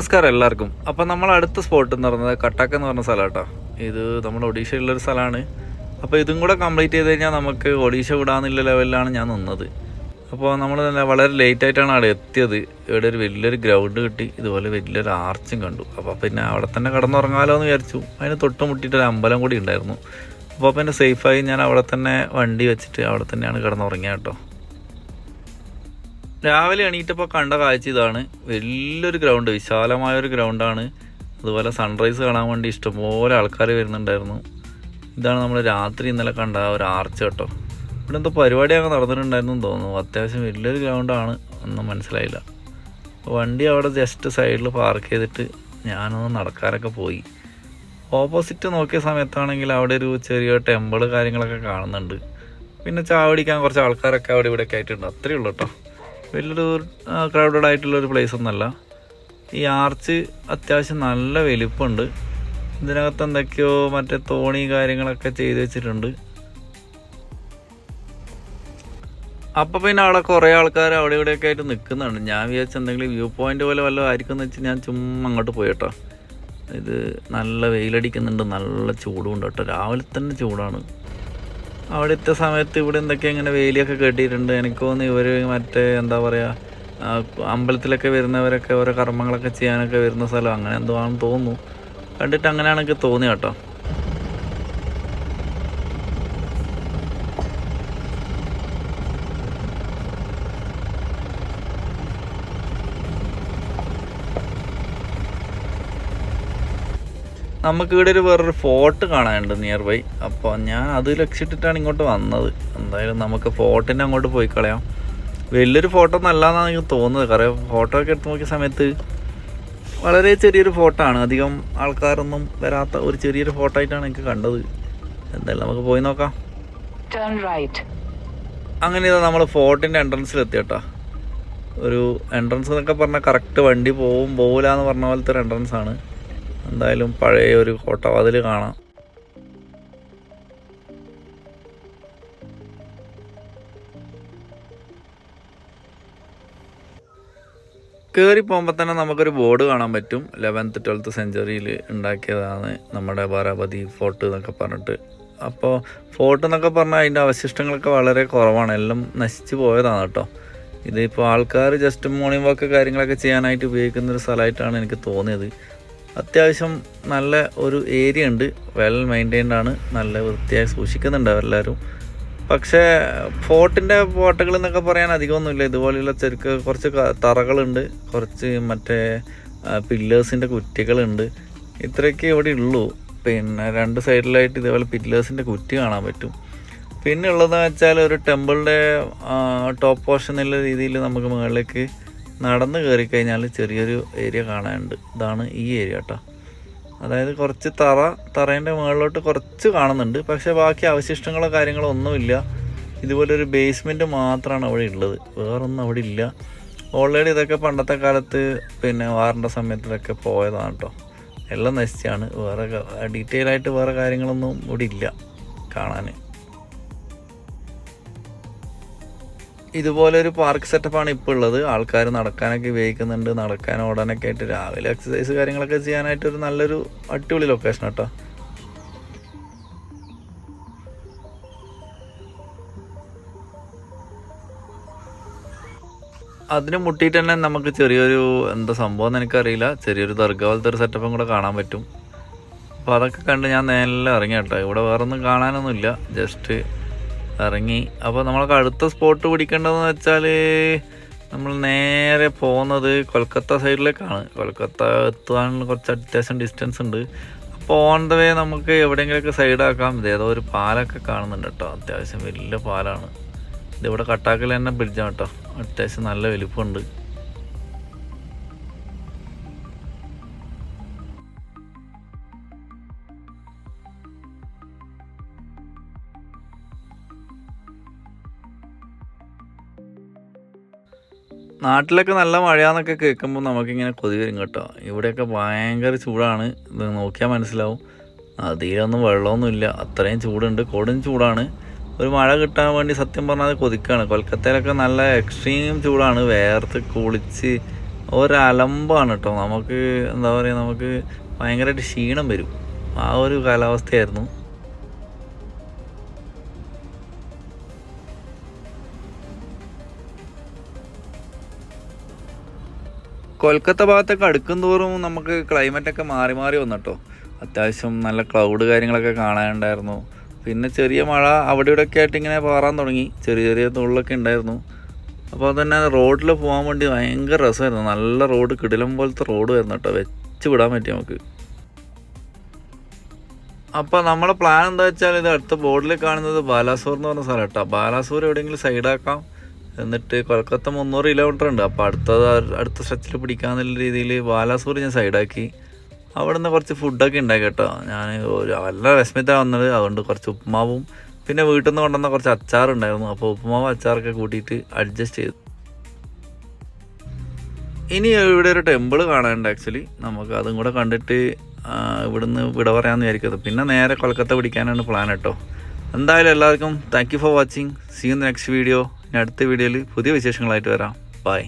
നമസ്കാരം എല്ലാവർക്കും. അപ്പം നമ്മൾ അടുത്ത സ്പോട്ട് എന്ന് പറയുന്നത് കട്ടക്ക് എന്ന് പറഞ്ഞ സ്ഥലം കേട്ടോ. ഇത് നമ്മുടെ ഒഡീഷയിലുള്ളൊരു സ്ഥലമാണ്. അപ്പോൾ ഇതും കൂടെ കംപ്ലീറ്റ് ചെയ്ത് കഴിഞ്ഞാൽ നമുക്ക് ഒഡീഷ വിടാന്നുള്ള ലെവലിലാണ് ഞാൻ നിന്നത്. അപ്പോൾ നമ്മൾ വളരെ ലേറ്റായിട്ടാണ് അവിടെ എത്തിയത്. ഇവിടെ ഒരു വലിയൊരു ഗ്രൗണ്ട് കിട്ടി, ഇതുപോലെ വലിയൊരു ആർച്ചും കണ്ടു. അപ്പോൾ പിന്നെ അവിടെ തന്നെ കിടന്നുറങ്ങാമല്ലോ എന്ന് വിചാരിച്ചു. അതിന് തൊട്ട് മുട്ടിയിട്ടൊരു അമ്പലം കൂടി ഉണ്ടായിരുന്നു. അപ്പോൾ പിന്നെ സേഫായി ഞാൻ അവിടെ തന്നെ വണ്ടി വെച്ചിട്ട് അവിടെ തന്നെയാണ് കിടന്നുറങ്ങിയത് കേട്ടോ. രാവിലെ എണീറ്റപ്പോൾ കണ്ട കാഴ്ച ഇതാണ്. വലിയൊരു ഗ്രൗണ്ട്, വിശാലമായൊരു ഗ്രൗണ്ടാണ്. അതുപോലെ സൺറൈസ് കാണാൻ വേണ്ടി ഇഷ്ടംപോലെ ആൾക്കാർ വരുന്നുണ്ടായിരുന്നു. ഇതാണ് നമ്മൾ രാത്രി ഇന്നലെ കണ്ട ഒരു ആർച്ച് കേട്ടോ. ഇവിടെ എന്തോ പരിപാടിയൊക്കെ നടന്നിട്ടുണ്ടായിരുന്നു തോന്നുന്നു. അത്യാവശ്യം വലിയൊരു ഗ്രൗണ്ടാണ്, ഒന്നും മനസ്സിലായില്ല. വണ്ടി അവിടെ ജസ്റ്റ് സൈഡിൽ പാർക്ക് ചെയ്തിട്ട് ഞാനൊന്ന് നടക്കാനൊക്കെ പോയി. ഓപ്പോസിറ്റ് നോക്കിയ സമയത്താണെങ്കിൽ അവിടെ ഒരു ചെറിയ ടെമ്പിൾ കാര്യങ്ങളൊക്കെ കാണുന്നുണ്ട്. പിന്നെ ചായ കുടിക്കാൻ കുറച്ച് ആൾക്കാരൊക്കെ അവിടെ ഇവിടെയൊക്കെ ആയിട്ടുണ്ട്. അത്രയേ ഉള്ളൂ കേട്ടോ. വലിയൊരു ക്രൗഡഡ് ആയിട്ടുള്ളൊരു പ്ലേസ് ഒന്നല്ല. ഈ ആർച്ച് അത്യാവശ്യം നല്ല വലിപ്പമുണ്ട്. ഇതിനകത്ത് എന്തൊക്കെയോ മറ്റേ തോണി കാര്യങ്ങളൊക്കെ ചെയ്ത് വെച്ചിട്ടുണ്ട്. അപ്പം പിന്നെ അവിടെ കുറേ ആൾക്കാർ അവിടെ ഇവിടെയൊക്കെ ആയിട്ട് നിൽക്കുന്നുണ്ട്. ഞാൻ വിചാരിച്ച എന്തെങ്കിലും വ്യൂ പോയിന്റ് പോലെ വല്ലതും ആയിരിക്കും എന്ന് വെച്ച് ഞാൻ ചുമ്മാ അങ്ങോട്ട് പോയി കേട്ടോ. ഇത് നല്ല വെയിലടിക്കുന്നുണ്ട്, നല്ല ചൂടുണ്ട് കേട്ടോ. രാവിലെ തന്നെ ചൂടാണ്. അവിടെ എത്തിയ സമയത്ത് ഇവിടെ എന്തൊക്കെ ഇങ്ങനെ വേലിയൊക്കെ കെട്ടിയിട്ടുണ്ട്. എനിക്ക് തോന്നുന്നു ഇവർ മറ്റേ എന്താ പറയുക, അമ്പലത്തിലൊക്കെ വരുന്നവരൊക്കെ ഓരോ കർമ്മങ്ങളൊക്കെ ചെയ്യാനൊക്കെ വരുന്ന സ്ഥലം അങ്ങനെ എന്തോ ആണെന്ന് തോന്നുന്നു. കണ്ടിട്ട് അങ്ങനെയാണ് എനിക്ക് തോന്നി കേട്ടോ. നമുക്കിവിടെ വേറൊരു ഫോർട്ട് കാണാനുണ്ട് നിയർ ബൈ. അപ്പോൾ ഞാൻ അത് ലക്ഷ്യമിട്ടിട്ടാണ് ഇങ്ങോട്ട് വന്നത്. എന്തായാലും നമുക്ക് ഫോർട്ടിൻ്റെ അങ്ങോട്ട് പോയി കളയാം. വലിയൊരു ഫോട്ടോ ഒന്നും അല്ലാന്നാണ് എനിക്ക് തോന്നുന്നത്. കാരണം ഫോട്ടോ ഒക്കെ എടുത്ത് നോക്കിയ സമയത്ത് വളരെ ചെറിയൊരു ഫോട്ടോ ആണ്. അധികം ആൾക്കാരൊന്നും വരാത്ത ഒരു ചെറിയൊരു ഫോട്ടോ ആയിട്ടാണ് എനിക്ക് കണ്ടത്. എന്തായാലും നമുക്ക് പോയി നോക്കാം. അങ്ങനെ ഇതാ നമ്മൾ ഫോർട്ടിൻ്റെ എൻട്രൻസിലെത്തി കേട്ടോ. ഒരു എൻട്രൻസ് എന്നൊക്കെ പറഞ്ഞാൽ കറക്റ്റ് വണ്ടി പോവില്ല എന്ന് പറഞ്ഞ പോലത്തെ ഒരു എൻട്രൻസ് ആണ്. എന്തായാലും പഴയ ഒരു കോട്ടവാതിൽ കാണാം. കയറി പോകുമ്പോൾ തന്നെ നമുക്കൊരു ബോർഡ് കാണാൻ പറ്റും. 11th 12th സെഞ്ച്വറിയിൽ ഉണ്ടാക്കിയതാണ് നമ്മുടെ ബാരാബതി ഫോർട്ട് എന്നൊക്കെ പറഞ്ഞിട്ട്. അപ്പോൾ ഫോർട്ട് എന്നൊക്കെ പറഞ്ഞാൽ അതിൻ്റെ അവശിഷ്ടങ്ങളൊക്കെ വളരെ കുറവാണ്, എല്ലാം നശിച്ചു പോയതാണ് കേട്ടോ. ഇതിപ്പോൾ ആൾക്കാർ ജസ്റ്റ് മോർണിംഗ് വാക്ക് കാര്യങ്ങളൊക്കെ ചെയ്യാനായിട്ട് ഉപയോഗിക്കുന്നൊരു സ്ഥലമായിട്ടാണ് എനിക്ക് തോന്നിയത്. അത്യാവശ്യം നല്ല ഒരു ഏരിയ ഉണ്ട്, വെൽ മെയിൻറ്റൈൻഡ് ആണ്, നല്ല വൃത്തിയായി സൂക്ഷിക്കുന്നുണ്ട് എല്ലാവരും. പക്ഷേ ഫോർട്ടിൻ്റെ ഫോട്ടോകൾ എന്നൊക്കെ പറയാൻ അധികമൊന്നുമില്ല. ഇതുപോലെയുള്ള കുറച്ച് തറകളുണ്ട്, കുറച്ച് മറ്റേ പില്ലേഴ്സിൻ്റെ കുറ്റികളുണ്ട്. ഇത്രയൊക്കെ ഇവിടെ ഉള്ളൂ. പിന്നെ രണ്ട് സൈഡിലായിട്ട് ഇതേപോലെ പില്ലേഴ്സിൻ്റെ കുറ്റി കാണാൻ പറ്റും. പിന്നെ ഉള്ളതെന്ന് വെച്ചാൽ ഒരു ടെമ്പിളിൻ്റെ ടോപ്പ് പോർഷൻ എന്നുള്ള രീതിയിൽ നമുക്ക് മുകളിലേക്ക് നടന്ന് കയറി കഴിഞ്ഞാൽ ചെറിയൊരു ഏരിയ കാണാനുണ്ട്. ഇതാണ് ഈ ഏരിയ കേട്ടോ. അതായത് കുറച്ച് തറേൻ്റെ മുകളിലോട്ട് കുറച്ച് കാണുന്നുണ്ട്, പക്ഷേ ബാക്കി അവശിഷ്ടങ്ങളോ കാര്യങ്ങളോ ഒന്നുമില്ല. ഇതുപോലൊരു ബേസ്മെൻറ്റ് മാത്രമാണ് അവിടെ ഉള്ളത്, വേറൊന്നും അവിടെ ഇല്ല. ഓൾറെഡി ഇതൊക്കെ പണ്ടത്തെ കാലത്ത് പിന്നെ വാറിൻ്റെ സമയത്തിലൊക്കെ പോയതാണ് കേട്ടോ. എല്ലാം നശിച്ചാണ്. വേറെ ഡീറ്റെയിൽ ആയിട്ട് വേറെ കാര്യങ്ങളൊന്നും ഇവിടെ ഇല്ല കാണാൻ. ഇതുപോലെ ഒരു പാർക്ക് സെറ്റപ്പാണ് ഇപ്പോൾ ഉള്ളത്. ആൾക്കാർ നടക്കാനൊക്കെ ഉപയോഗിക്കുന്നുണ്ട്, നടക്കാൻ ഓടാനൊക്കെ ആയിട്ട്, രാവിലെ എക്സസൈസ് കാര്യങ്ങളൊക്കെ ചെയ്യാനായിട്ടൊരു നല്ലൊരു അടിപൊളി ലൊക്കേഷൻ കേട്ടോ. അതിന് മുട്ടിയിട്ട് തന്നെ നമുക്ക് ചെറിയൊരു എന്താ സംഭവം എന്ന് എനിക്കറിയില്ല, ചെറിയൊരു ദർഗ പോലത്തെ ഒരു സെറ്റപ്പും കൂടെ കാണാൻ പറ്റും. അപ്പോൾ അതൊക്കെ കണ്ട് ഞാൻ നേരെ ഇറങ്ങി കേട്ടോ. ഇവിടെ വേറെ ഒന്നും കാണാനൊന്നുമില്ല, ജസ്റ്റ് ഇറങ്ങി. അപ്പോൾ നമ്മൾക്ക് അടുത്ത സ്പോട്ട് പിടിക്കേണ്ടതെന്ന് വെച്ചാൽ നമ്മൾ നേരെ പോകുന്നത് കൊൽക്കത്ത സൈഡിലേക്കാണ്. കൊൽക്കത്ത എത്താൻ കുറച്ച് അത്യാവശ്യം ഡിസ്റ്റൻസ് ഉണ്ട്. അപ്പോൾ ഓൺ ദ വേ നമുക്ക് എവിടെയെങ്കിലുമൊക്കെ സൈഡാക്കാം. ഇതേതോ ഒരു പാലൊക്കെ കാണുന്നുണ്ട് കേട്ടോ, അത്യാവശ്യം വലിയ പാലാണ്. ഇതിവിടെ കട്ടാക്കിൽ തന്നെ ബ്രിഡ്ജാണ് കേട്ടോ, അത്യാവശ്യം നല്ല വലിപ്പമുണ്ട്. നാട്ടിലൊക്കെ നല്ല മഴയാന്നൊക്കെ കേൾക്കുമ്പോൾ നമുക്കിങ്ങനെ കൊതി വരും കേട്ടോ. ഇവിടെയൊക്കെ ഭയങ്കര ചൂടാണ്, ഇത് നോക്കിയാൽ മനസ്സിലാവും. നദിയിലൊന്നും വെള്ളമൊന്നുമില്ല, അത്രയും ചൂടുണ്ട്, കൊടും ചൂടാണ്. ഒരു മഴ കിട്ടാൻ വേണ്ടി സത്യം പറഞ്ഞാൽ കൊതിക്കാണ്. കൊൽക്കത്തയിലൊക്കെ നല്ല എക്സ്ട്രീം ചൂടാണ്, വേർത്ത് കുളിച്ച് ഒരലമ്പാണ് കേട്ടോ. നമുക്ക് എന്താ പറയുക, നമുക്ക് ഭയങ്കരമായിട്ട് ക്ഷീണം വരും. ആ ഒരു കാലാവസ്ഥയായിരുന്നു. കൊൽക്കത്ത ഭാഗത്തൊക്കെ അടുക്കും തോറും നമുക്ക് ക്ലൈമറ്റൊക്കെ മാറി മാറി വന്നു കേട്ടോ. അത്യാവശ്യം നല്ല ക്ലൗഡ് കാര്യങ്ങളൊക്കെ കാണാനുണ്ടായിരുന്നു. പിന്നെ ചെറിയ മഴ അവിടെ ഇവിടെയൊക്കെ ആയിട്ട് ഇങ്ങനെ പാറാൻ തുടങ്ങി. ചെറിയ ചെറിയ തുള്ളൊക്കെ ഉണ്ടായിരുന്നു. അപ്പോൾ തന്നെ റോഡിൽ പോകാൻ വേണ്ടി ഭയങ്കര രസമായിരുന്നു. നല്ല റോഡ്, കിടിലം പോലത്തെ റോഡ് വരുന്നു കേട്ടോ. വെച്ച് വിടാൻ പറ്റി നമുക്ക്. അപ്പോൾ നമ്മളെ പ്ലാൻ എന്താ വെച്ചാൽ, ഇത് അടുത്ത ബോർഡിൽ കാണുന്നത് ബാലാസോർ എന്ന് പറഞ്ഞ സ്ഥലം കേട്ടോ. ബാലാസോർ എവിടെയെങ്കിലും സൈഡാക്കാം. എന്നിട്ട് കൊൽക്കത്ത 300 കിലോമീറ്റർ ഉണ്ട്. അപ്പോൾ അടുത്ത സ്ട്രെച്ചിൽ പിടിക്കാന്നുള്ള രീതിയിൽ ബാലാസൂർ ഞാൻ സൈഡാക്കി. അവിടെ നിന്ന് കുറച്ച് ഫുഡൊക്കെ ഉണ്ടാക്കി കേട്ടോ. ഞാൻ നല്ല വിസ്മിതാണ് വന്നത്. അതുകൊണ്ട് കുറച്ച് ഉപ്പുമാവും പിന്നെ വീട്ടിൽ നിന്ന് കൊണ്ടുവന്ന കുറച്ച് അച്ചാറുണ്ടായിരുന്നു. അപ്പോൾ ഉപ്പുമാവും അച്ചാറൊക്കെ കൂട്ടിയിട്ട് അഡ്ജസ്റ്റ് ചെയ്തു. ഇനി ഇവിടെ ഒരു ടെമ്പിൾ കാണാനുണ്ട് ആക്ച്വലി. നമുക്ക് അതും കൂടെ കണ്ടിട്ട് ഇവിടുന്ന് വിട പറയാമെന്ന് വിചാരിക്കുന്നത്. പിന്നെ നേരെ കൊൽക്കത്ത പിടിക്കാനാണ് പ്ലാൻ കേട്ടോ. എന്തായാലും എല്ലാവർക്കും thank you for watching. See you in the next video. ഇനി അടുത്ത വീഡിയോയിൽ പുതിയ വിശേഷങ്ങളായിട്ട് വരാം. ബൈ.